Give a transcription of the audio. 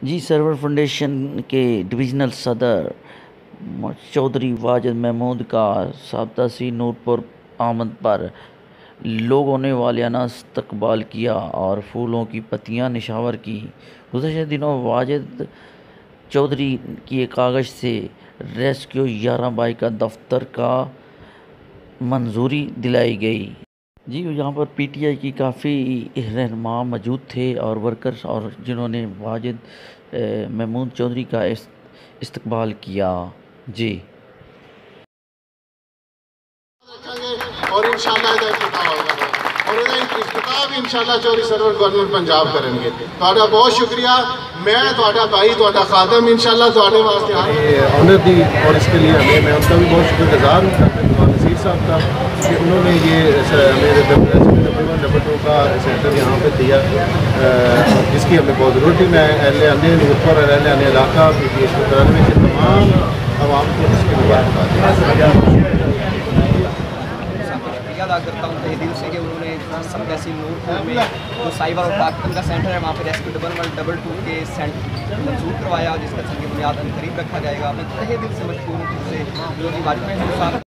جی سرور foundation کے divisional صدر چودھری واجد محمود کا سابتسی نور پر آمد پر لوگوں نے والانہ استقبال کیا اور پھولوں کی پتیاں نشاور کی۔ گزشتہ دنوں واجد چودھری کی کاغذ سے ریسکیو 11 بائی کا دفتر کا منظوری دلائی گئی۔ جی یہاں پر پی ٹی آئی کی کافی رہنما موجود تھے اور ورکرز، اور جنہوں نے واجد محمود چودھری کا استقبال کیا۔ جی اور انشاءاللہ ادھر افتتاح ہوگا اور افتتاح بھی انشاءاللہ چودھری سرور گورنمنٹ پنجاب کریں گے۔ تہاڈا بہت شکریہ، میں تہاڈا بھائی تہاڈا خادم انشاءاللہ تہاڈے واسطے آنر دی، اور اس کے لیے میں ان کا بھی بہت شکر گزار ہوں ڈاکٹر نصیر صاحب کا کہ انہوں نے یہ میرے نمبر 2 کا سینٹر یہاں پہ دیا، جس کی ہمیں بہت ضرورت تھی۔ میں اہل نور پر اور اہل علاقہ پی ٹی ایس کے تمام عوام کو اس کے مبارکباد ادا کرتا ہوں تہ دل سے کہ انہوں نے سابتسی نور پور میں جو سائبر اور طاقت کا سینٹر ہے وہاں پہ ریسکیو 1122 کے سینٹر منظور کروایا، جس کا سنگ بنیاد عنقریب رکھا جائے گا۔ میں تہ دل سے مشکور ہوں، جس سے جو کہ واجد محمود صاحب